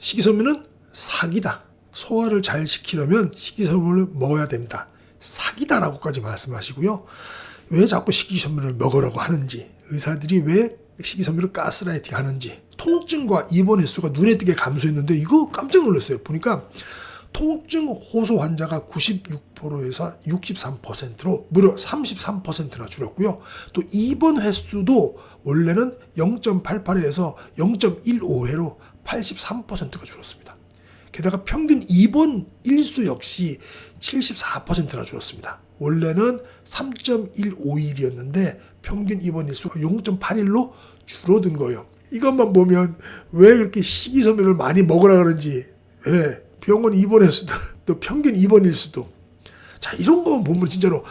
식이섬유는 사기다. 소화를 잘 시키려면 식이섬유를 먹어야 됩니다. 사기다라고까지 말씀하시고요. 왜 자꾸 식이섬유를 먹으라고 하는지, 의사들이 왜 식이섬유를 가스라이팅 하는지, 통증과 입원 횟수가 눈에 띄게 감소했는데 이거 깜짝 놀랐어요. 보니까 통증 호소 환자가 96%에서 63%로 무려 33%나 줄었고요. 또 입원 횟수도 원래는 0.88회에서 0.15회로 83%가 줄었습니다. 게다가 평균 입원 일수 역시 74%나 줄었습니다. 원래는 3.15일이었는데 평균 입원 일수가 0.8일로 줄어든 거예요. 이것만 보면 왜 그렇게 식이섬유를 많이 먹으라 그런지, 병원 입원 횟수도 또 평균 입원 일수도, 자, 이런 거만 보면 진짜로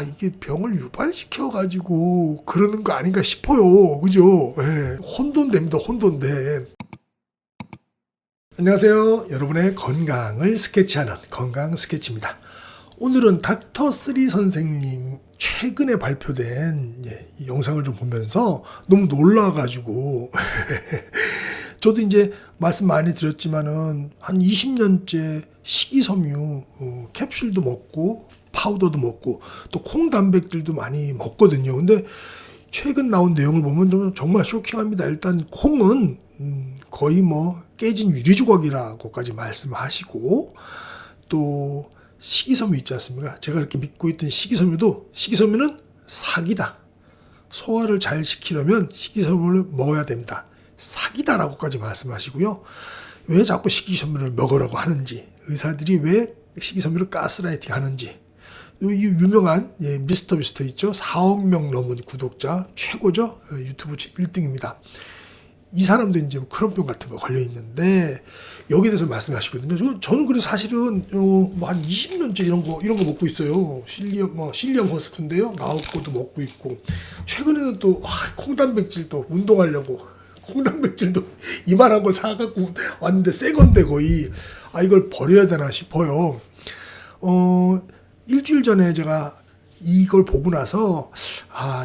이게 병을 유발시켜가지고 그러는 거 아닌가 싶어요. 그죠? 혼돈됩니다. 혼돈돼. 안녕하세요. 여러분의 건강을 스케치하는 건강 스케치입니다. 오늘은 닥터3 선생님 최근에 발표된 이 영상을 좀 보면서 너무 놀라가지고 저도 이제 말씀 많이 드렸지만은 한 20년째 식이섬유 캡슐도 먹고 파우더도 먹고 또 콩 단백질도 많이 먹거든요. 근데 최근 나온 내용을 보면 정말 쇼킹합니다. 일단 콩은 거의 깨진 유리조각이라고까지 말씀하시고, 또 식이섬유 있지 않습니까? 제가 이렇게 믿고 있던 식이섬유는 사기다. 소화를 잘 시키려면 식이섬유를 먹어야 됩니다. 사기다라고까지 말씀하시고요. 왜 자꾸 식이섬유를 먹으라고 하는지, 의사들이 왜 식이섬유를 가스라이팅 하는지, 이 유명한 미스터 비스트 있죠? 4억 명 넘은 구독자 최고죠? 유튜브 1등입니다. 이 사람도 이제 크론병 같은 거 걸려 있는데 여기에 대해서 말씀하시거든요. 저는 그래서 사실은 한 20년째 이런 거 먹고 있어요. 실리엄 허스크인데요. 라우코도 먹고 있고, 최근에는 또 콩단백질도 운동하려고 콩단백질도 이만한 걸 사갖고 왔는데 새 건데 거의 이걸 버려야 되나 싶어요. 일주일 전에 제가 이걸 보고 나서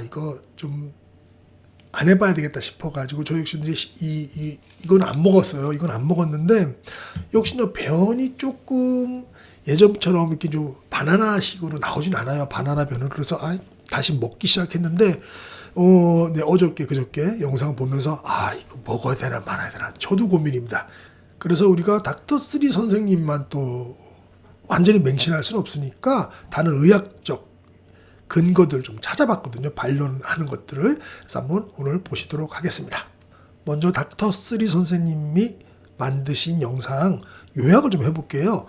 이거 좀 안 해봐야 되겠다 싶어가지고 저 역시 이건 안 먹었어요. 이건 안 먹었는데 역시나 변이 조금 예전처럼 이렇게 좀 바나나식으로 나오진 않아요. 바나나 변을. 그래서 다시 먹기 시작했는데 어저께 그저께 영상 보면서 이거 먹어야 되나 말아야 되나 저도 고민입니다. 그래서 우리가 닥터3 선생님만 또 완전히 맹신할 수는 없으니까 다른 의학적 근거들 좀 찾아봤거든요. 반론하는 것들을. 그래서 한번 오늘 보시도록 하겠습니다. 먼저 닥터3 선생님이 만드신 영상 요약을 좀 해볼게요.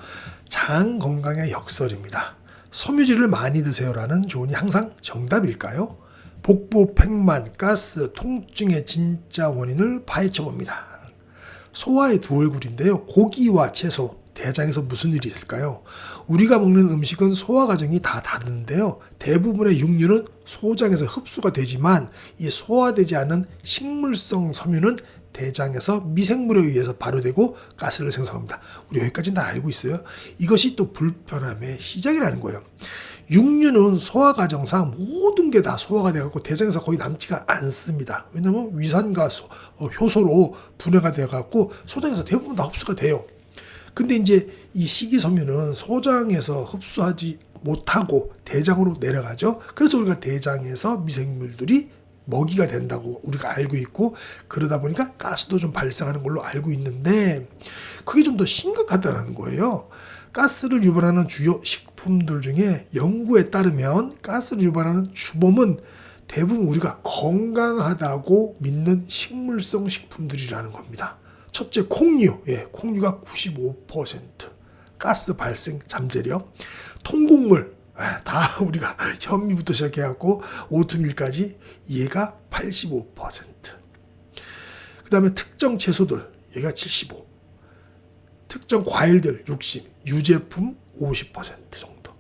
장 건강의 역설입니다. 섬유질을 많이 드세요라는 조언이 항상 정답일까요? 복부, 팽만, 가스, 통증의 진짜 원인을 파헤쳐봅니다. 소화의 두 얼굴인데요. 고기와 채소, 대장에서 무슨 일이 있을까요? 우리가 먹는 음식은 소화 과정이 다 다른데요. 대부분의 육류는 소장에서 흡수가 되지만 이 소화되지 않은 식물성 섬유는 대장에서 미생물에 의해서 발효되고 가스를 생성합니다. 우리 여기까지는 다 알고 있어요. 이것이 또 불편함의 시작이라는 거예요. 육류는 소화 과정상 모든 게 다 소화가 돼갖고 대장에서 거의 남지가 않습니다. 왜냐하면 위산과 효소로 분해가 돼갖고 소장에서 대부분 다 흡수가 돼요. 근데 이제 이 식이섬유는 소장에서 흡수하지 못하고 대장으로 내려가죠. 그래서 우리가 대장에서 미생물들이 먹이가 된다고 우리가 알고 있고, 그러다 보니까 가스도 좀 발생하는 걸로 알고 있는데 그게 좀 더 심각하다는 거예요. 가스를 유발하는 주요 식품들 중에 연구에 따르면 가스를 유발하는 주범은 대부분 우리가 건강하다고 믿는 식물성 식품들이라는 겁니다. 첫째, 콩류. 콩류가 95% 가스 발생 잠재력. 통곡물, 다 우리가 현미부터 시작해갖고 오트밀까지 얘가 85%. 그 다음에 특정 채소들, 얘가 75%. 특정 과일들 60%, 유제품 50% 정도.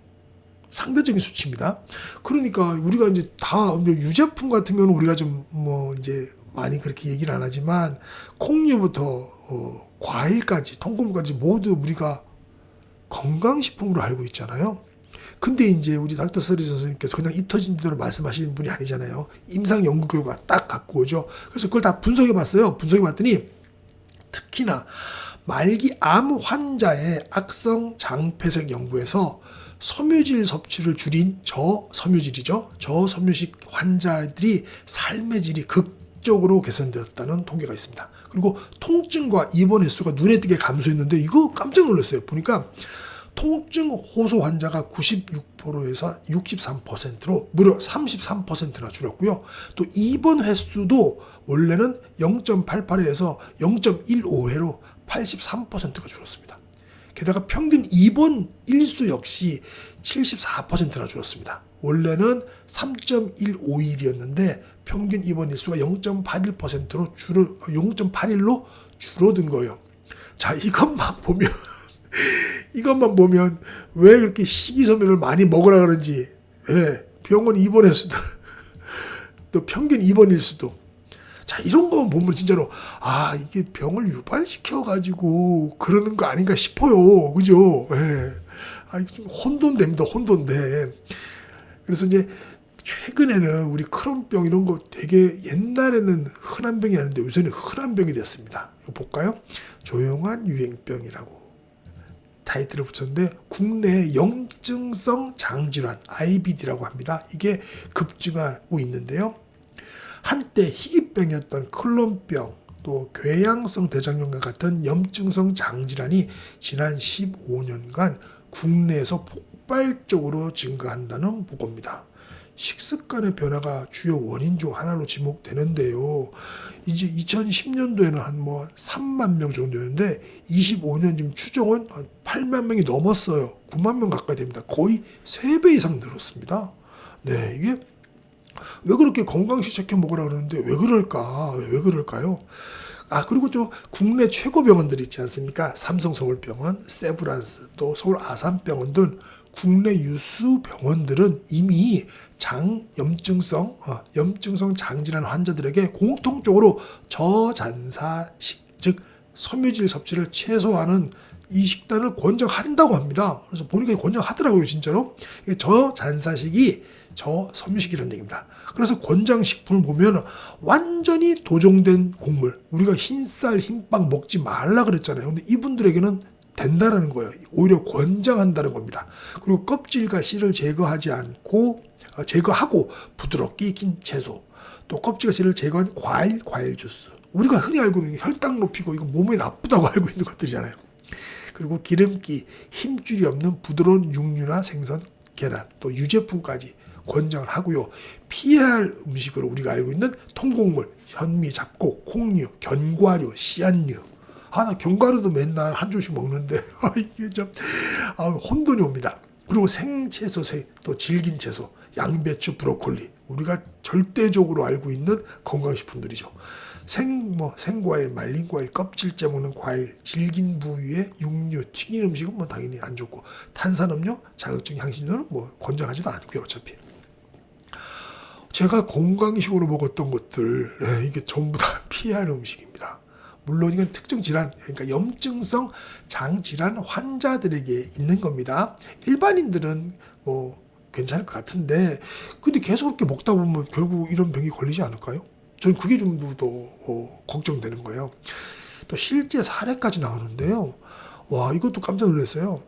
상대적인 수치입니다. 그러니까 우리가 이제 다 유제품 같은 경우는 우리가 좀 이제 많이 그렇게 얘기를 안 하지만 콩류부터 과일까지 통곡물까지 모두 우리가 건강식품으로 알고 있잖아요. 근데 이제 우리 닥터3 선생님께서 그냥 입 터진 대로 말씀하시는 분이 아니잖아요. 임상 연구 결과 딱 갖고 오죠. 그래서 그걸 다 분석해 봤어요. 분석해 봤더니 특히나 말기 암 환자의 악성 장폐색 연구에서 섬유질 섭취를 줄인 저섬유질이죠. 저섬유식 환자들이 삶의 질이 극적으로 개선되었다는 통계가 있습니다. 그리고 통증과 입원 횟수가 눈에 띄게 감소했는데 이거 깜짝 놀랐어요. 보니까 통증 호소 환자가 96%에서 63%로 무려 33%나 줄었고요. 또 입원 횟수도 원래는 0.88회에서 0.15회로 83%가 줄었습니다. 게다가 평균 입원 일수 역시 74%나 줄었습니다. 원래는 3.15일이었는데 평균 입원 일수가 0.81%로 줄어든 거예요. 자, 이것만 보면 왜 그렇게 식이섬유를 많이 먹으라 그런지, 병원 입원 횟수도 또 평균 입원 일수도, 자, 이런 것만 보면 진짜로 이게 병을 유발시켜가지고 그러는 거 아닌가 싶어요. 그죠? 이게 좀 혼돈됩니다. 혼돈돼. 그래서 이제 최근에는 우리 크론병 이런 거 되게 옛날에는 흔한 병이 아닌데 요새는 흔한 병이 됐습니다. 이거 볼까요? 조용한 유행병이라고 타이틀을 붙였는데 국내 염증성 장질환 IBD라고 합니다. 이게 급증하고 있는데요. 한때 희귀병이었던 클론병, 또 궤양성 대장염과 같은 염증성 장질환이 지난 15년간 국내에서 폭발적으로 증가한다는 보고입니다. 식습관의 변화가 주요 원인 중 하나로 지목되는데요. 이제 2010년도에는 한 3만 명 정도였는데 25년 지금 추정은 8만 명이 넘었어요. 9만 명 가까이 됩니다. 거의 3배 이상 늘었습니다. 네, 이게 왜 그렇게 건강식 챙겨 먹으라 그러는데 왜 그럴까요? 그리고 저 국내 최고 병원들 있지 않습니까? 삼성 서울병원, 세브란스, 또 서울 아산병원 등 국내 유수 병원들은 이미 염증성 장질환 환자들에게 공통적으로 저잔사식, 즉 섬유질 섭취를 최소화하는 이 식단을 권장한다고 합니다. 그래서 보니까 권장하더라고요, 진짜로. 저잔사식이 저섬유식이라는 얘기입니다. 그래서 권장식품을 보면 완전히 도정된 곡물, 우리가 흰쌀, 흰빵 먹지 말라 그랬잖아요. 근데 이분들에게는 된다라는 거예요. 오히려 권장한다는 겁니다. 그리고 껍질과 씨를 제거하고 부드럽게 익힌 채소, 또 껍질과 씨를 제거한 과일 주스, 우리가 흔히 알고 있는 혈당 높이고 이거 몸에 나쁘다고 알고 있는 것들이잖아요. 그리고 기름기, 힘줄이 없는 부드러운 육류나 생선, 계란, 또 유제품까지 권장을 하고요. 피해야 할 음식으로 우리가 알고 있는 통곡물, 현미, 잡곡, 콩류, 견과류, 씨앗류. 나 견과류도 맨날 한 조씩 먹는데 이게 좀 혼돈이 옵니다. 그리고 생채소, 또 질긴 채소, 양배추, 브로콜리, 우리가 절대적으로 알고 있는 건강식품들이죠. 생과일, 말린 과일, 껍질째 먹는 과일, 질긴 부위의 육류, 튀긴 음식은 당연히 안 좋고, 탄산음료, 자극적인 향신료는 권장하지도 않고요. 어차피 제가 건강식으로 먹었던 것들, 이게 전부 다 피해야 할 음식입니다. 물론 이건 특정 질환, 그러니까 염증성 장질환 환자들에게 있는 겁니다. 일반인들은 괜찮을 것 같은데, 근데 계속 그렇게 먹다 보면 결국 이런 병이 걸리지 않을까요? 저는 그게 좀 더 걱정되는 거예요. 또 실제 사례까지 나오는데요. 와, 이것도 깜짝 놀랐어요.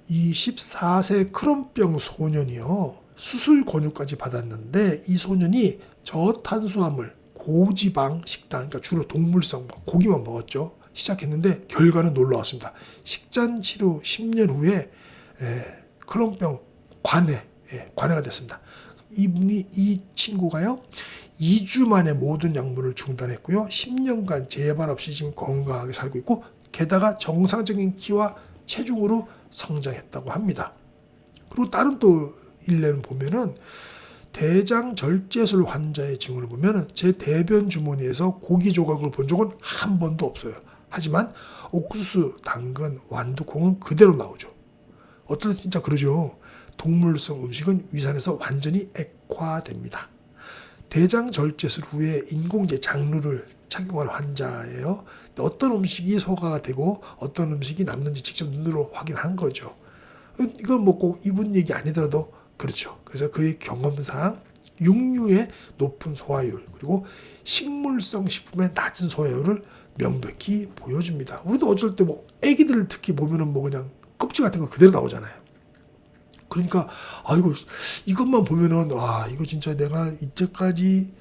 이 14세 크론병 소년이요, 수술 권유까지 받았는데 이 소년이 저탄수화물, 고지방 식단, 그러니까 주로 동물성 고기만 먹었죠. 시작했는데 결과는 놀라웠습니다. 식단 치료 10년 후에 크론병 관해가 됐습니다. 이 친구가요, 2주 만에 모든 약물을 중단했고요. 10년간 재발 없이 지금 건강하게 살고 있고, 게다가 정상적인 키와 체중으로 성장했다고 합니다. 그리고 다른 또 일례는 보면은 대장 절제술 환자의 증언을 보면은 제 대변 주머니에서 고기 조각을 본 적은 한 번도 없어요. 하지만 옥수수, 당근, 완두콩은 그대로 나오죠. 어떨 때 진짜 그러죠. 동물성 음식은 위산에서 완전히 액화됩니다. 대장 절제술 후에 인공제 장루를 착용한 환자예요. 어떤 음식이 소화가 되고 어떤 음식이 남는지 직접 눈으로 확인한 거죠. 이건 꼭 이분 얘기 아니더라도 그렇죠. 그래서 그의 경험상 육류의 높은 소화율, 그리고 식물성 식품의 낮은 소화율을 명백히 보여줍니다. 우리도 어쩔 때 뭐 애기들 특히 보면은 뭐 그냥 껍질 같은 거 그대로 나오잖아요. 그러니까 아이고 이것만 보면은 와 이거 진짜 내가 이때까지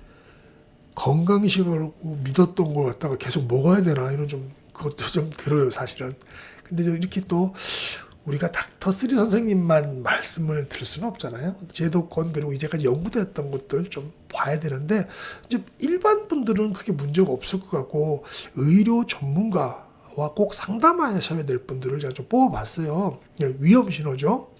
건강식으로 믿었던 걸 갖다가 계속 먹어야 되나 이런 좀 그것도 좀 들어요 사실은. 근데 이렇게 또 우리가 닥터 쓰리 선생님만 말씀을 들을 수는 없잖아요. 제도권 그리고 이제까지 연구됐던 것들 좀 봐야 되는데 이제 일반 분들은 크게 문제가 없을 것 같고 의료 전문가와 꼭 상담하셔야 될 분들을 제가 좀 뽑아봤어요. 위험 신호죠.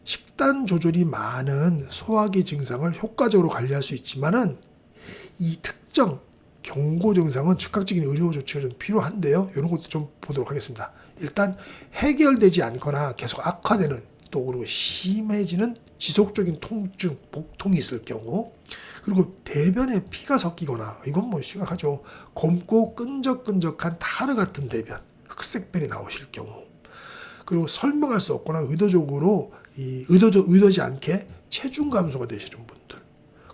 식단 조절이 많은 소화기 증상을 효과적으로 관리할 수 있지만은 이 특정 경고 증상은 즉각적인 의료 조치가 좀 필요한데요. 이런 것도 좀 보도록 하겠습니다. 일단 해결되지 않거나 계속 악화되는 또 그리고 심해지는 지속적인 통증, 복통이 있을 경우 그리고 대변에 피가 섞이거나 이건 뭐 심각하죠. 검고 끈적끈적한 타르 같은 대변, 흑색변이 나오실 경우 그리고 설명할 수 없거나 의도지 않게 체중 감소가 되시는 분들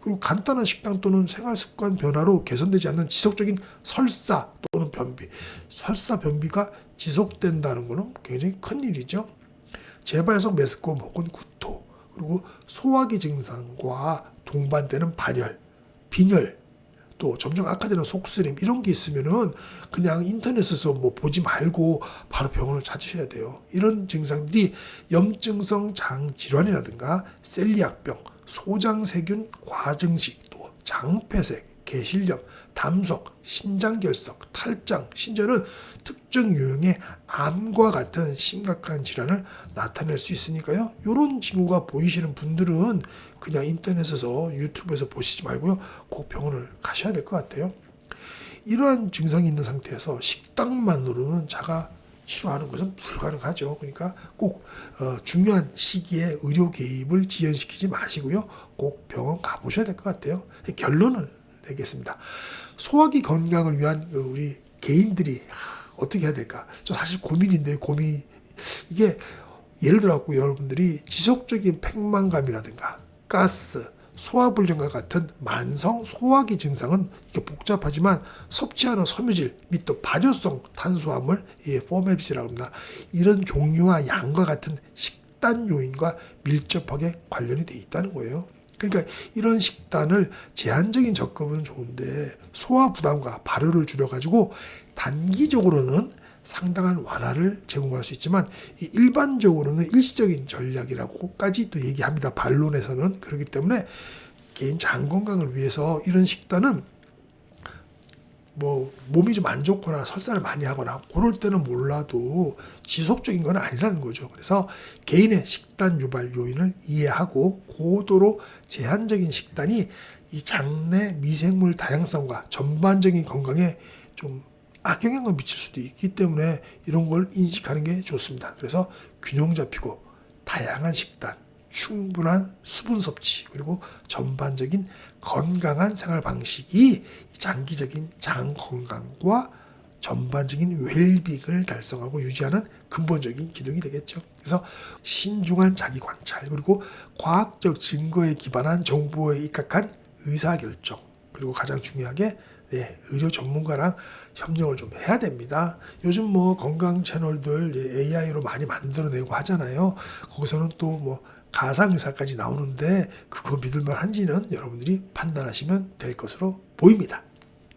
그리고 간단한 식단 또는 생활 습관 변화로 개선되지 않는 지속적인 설사 또는 변비 설사 변비가 지속된다는 것은 굉장히 큰 일이죠. 재발성 메스꺼움 혹은 구토 그리고 소화기 증상과 동반되는 발열, 빈혈 또 점점 악화되는 속쓰림 이런 게 있으면은 그냥 인터넷에서 뭐 보지 말고 바로 병원을 찾으셔야 돼요. 이런 증상들이 염증성 장 질환이라든가 셀리악병, 소장세균 과증식, 또 장폐색, 개실염, 담속, 신장결석, 탈장, 심지어는 특정 유형의 암과 같은 심각한 질환을 나타낼 수 있으니까요. 이런 징후가 보이시는 분들은 그냥 인터넷에서 유튜브에서 보시지 말고요. 꼭 병원을 가셔야 될 것 같아요. 이러한 증상이 있는 상태에서 식단만으로는 자가 치료하는 것은 불가능하죠. 그러니까 꼭 중요한 시기에 의료 개입을 지연시키지 마시고요. 꼭 병원 가보셔야 될 것 같아요. 결론을 내겠습니다. 소화기 건강을 위한 우리 개인들이 어떻게 해야 될까? 저 사실 고민인데 이게 예를 들어 갖고 여러분들이 지속적인 팽만감이라든가 가스, 소화불량과 같은 만성 소화기 증상은 이게 복잡하지만 섭취하는 섬유질 및 또 발효성 탄수화물, 포맵시라고 합니다. 이런 종류와 양과 같은 식단 요인과 밀접하게 관련이 돼 있다는 거예요. 그러니까 이런 식단을 제한적인 접근은 좋은데 소화 부담과 발효를 줄여가지고 단기적으로는 상당한 완화를 제공할 수 있지만 일반적으로는 일시적인 전략이라고까지 또 얘기합니다. 반론에서는. 그렇기 때문에 개인 장 건강을 위해서 이런 식단은 뭐 몸이 좀 안 좋거나 설사를 많이 하거나 그럴 때는 몰라도 지속적인 건 아니라는 거죠. 그래서 개인의 식단 유발 요인을 이해하고 고도로 제한적인 식단이 이 장내 미생물 다양성과 전반적인 건강에 좀 악영향을 미칠 수도 있기 때문에 이런 걸 인식하는 게 좋습니다. 그래서 균형 잡히고 다양한 식단, 충분한 수분 섭취, 그리고 전반적인 건강한 생활 방식이 장기적인 장 건강과 전반적인 웰빙을 달성하고 유지하는 근본적인 기둥이 되겠죠. 그래서 신중한 자기 관찰, 그리고 과학적 증거에 기반한 정보에 입각한 의사결정, 그리고 가장 중요하게 의료 전문가랑 협력을 좀 해야 됩니다. 요즘 뭐 건강 채널들 AI로 많이 만들어내고 하잖아요. 거기서는 또 뭐 가상의사까지 나오는데 그거 믿을만 한지는 여러분들이 판단하시면 될 것으로 보입니다.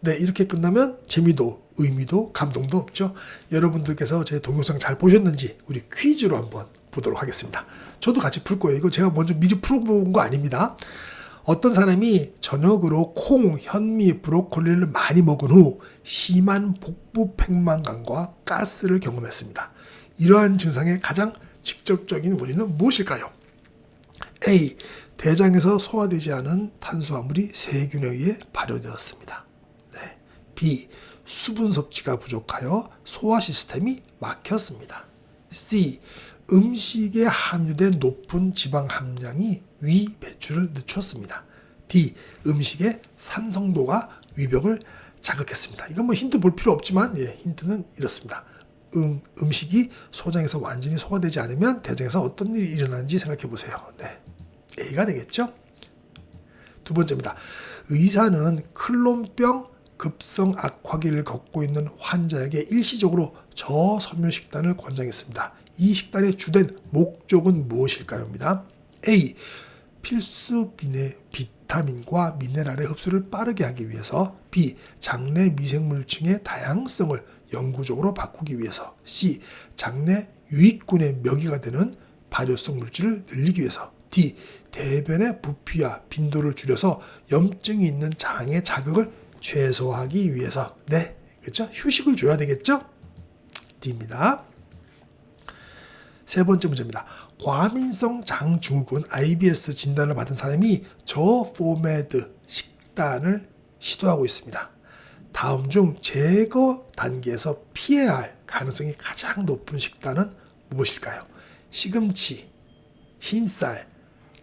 네, 이렇게 끝나면 재미도 의미도 감동도 없죠. 여러분들께서 제 동영상 잘 보셨는지 우리 퀴즈로 한번 보도록 하겠습니다. 저도 같이 풀 거예요. 이거 제가 먼저 미리 풀어본 거 아닙니다. 어떤 사람이 저녁으로 콩, 현미, 브로콜리를 많이 먹은 후 심한 복부 팽만감과 가스를 경험했습니다. 이러한 증상의 가장 직접적인 원인은 무엇일까요? A. 대장에서 소화되지 않은 탄수화물이 세균에 의해 발효되었습니다. 네. B. 수분 섭취가 부족하여 소화 시스템이 막혔습니다. C. 음식에 함유된 높은 지방 함량이 위 배출을 늦췄습니다. D. 음식의 산성도가 위벽을 자극했습니다. 이건 뭐 힌트 볼 필요 없지만 힌트는 이렇습니다. 음식이 소장에서 완전히 소화되지 않으면 대장에서 어떤 일이 일어나는지 생각해 보세요. 네. A가 되겠죠? 두 번째입니다. 의사는 클론병 급성 악화기를 겪고 있는 환자에게 일시적으로 저섬유식단을 권장했습니다. 이 식단의 주된 목적은 무엇일까요?입니다. A. 필수 비타민과 미네랄의 흡수를 빠르게 하기 위해서. B. 장내 미생물층의 다양성을 영구적으로 바꾸기 위해서. C. 장내 유익균의 먹이가 되는 발효성 물질을 늘리기 위해서. D. 대변의 부피와 빈도를 줄여서 염증이 있는 장의 자극을 최소화하기 위해서. 네, 그렇죠? 휴식을 줘야 되겠죠? D입니다. 세 번째 문제입니다. 과민성 장증후군 IBS 진단을 받은 사람이 저포메드 식단을 시도하고 있습니다. 다음 중 제거 단계에서 피해야 할 가능성이 가장 높은 식단은 무엇일까요? 시금치, 흰쌀,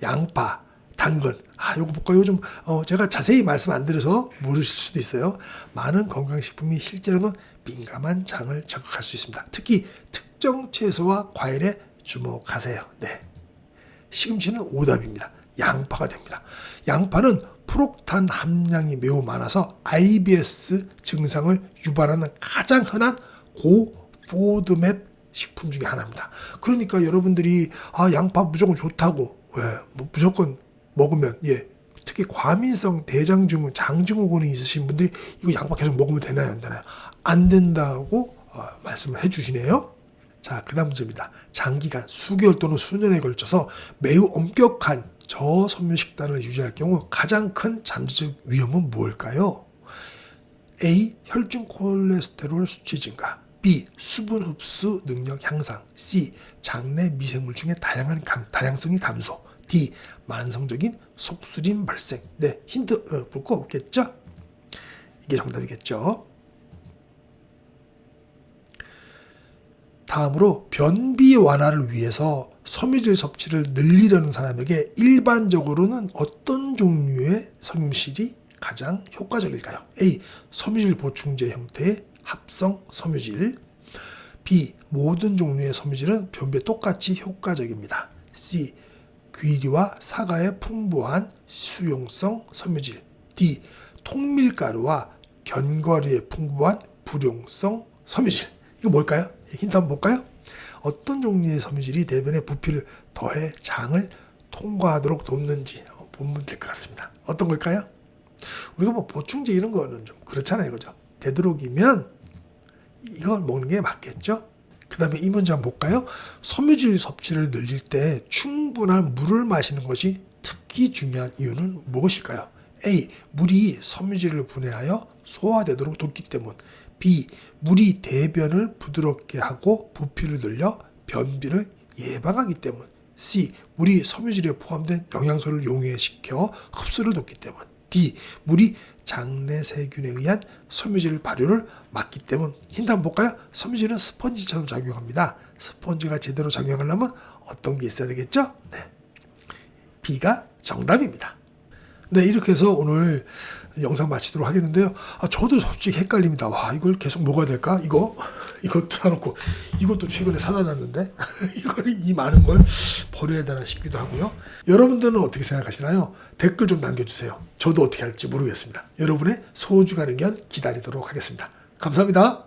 양파, 당근. 요거 볼까요? 요즘 제가 자세히 말씀 안 드려서 모르실 수도 있어요. 많은 건강식품이 실제로는 민감한 장을 자극할 수 있습니다. 특히 특정 채소와 과일에 주목하세요. 네, 시금치는 오답입니다. 양파가 됩니다. 양파는 프록탄 함량이 매우 많아서 IBS 증상을 유발하는 가장 흔한 고포드맵 식품 중에 하나입니다. 그러니까 여러분들이 양파 무조건 좋다고 뭐 무조건 먹으면 특히 과민성 대장증후, 장증후군이 있으신 분들이 이거 양파 계속 먹으면 되나요? 안 되나요? 안 된다고 말씀을 해주시네요. 자, 그 다음 문제입니다. 장기간 수개월 또는 수년에 걸쳐서 매우 엄격한 저섬유 식단을 유지할 경우 가장 큰 잠재적 위험은 무엇일까요? A. 혈중 콜레스테롤 수치 증가. B. 수분 흡수 능력 향상. C. 장내 미생물층의 다양성이 감소. D. 만성적인 속쓰림 발생. 네, 힌트 볼 거 없겠죠? 이게 정답이겠죠? 다음으로 변비 완화를 위해서 섬유질 섭취를 늘리려는 사람에게 일반적으로는 어떤 종류의 섬유질이 가장 효과적일까요? A. 섬유질 보충제 형태의 합성 섬유질. B. 모든 종류의 섬유질은 변비에 똑같이 효과적입니다. C. 귀리와 사과의 풍부한 수용성 섬유질. D. 통밀가루와 견과류의 풍부한 불용성 섬유질. 이거 뭘까요? 힌트 한번 볼까요? 어떤 종류의 섬유질이 대변의 부피를 더해 장을 통과하도록 돕는지 보면 될 것 같습니다. 어떤 걸까요? 우리가 뭐 보충제 이런 거는 좀 그렇잖아요, 그죠? 되도록이면 이걸 먹는 게 맞겠죠? 그 다음에 이 문제 한번 볼까요? 섬유질 섭취를 늘릴 때 충분한 물을 마시는 것이 특히 중요한 이유는 무엇일까요? A. 물이 섬유질을 분해하여 소화되도록 돕기 때문. B. 물이 대변을 부드럽게 하고 부피를 늘려 변비를 예방하기 때문. C. 물이 섬유질에 포함된 영양소를 용해시켜 흡수를 돕기 때문. D. 물이 장내 세균에 의한 섬유질 발효를 막기 때문. 힌트 한번 볼까요? 섬유질은 스펀지처럼 작용합니다. 스펀지가 제대로 작용하려면 어떤 게 있어야 되겠죠? 네, B가 정답입니다. 네, 이렇게 해서 오늘 영상 마치도록 하겠는데요. 저도 솔직히 헷갈립니다. 와, 이걸 계속 먹어야 될까? 이것도 사놓고 이것도 최근에 사다 놨는데 이 많은 걸 버려야 되나 싶기도 하고요. 여러분들은 어떻게 생각하시나요? 댓글 좀 남겨주세요. 저도 어떻게 할지 모르겠습니다. 여러분의 소중한 의견 기다리도록 하겠습니다. 감사합니다.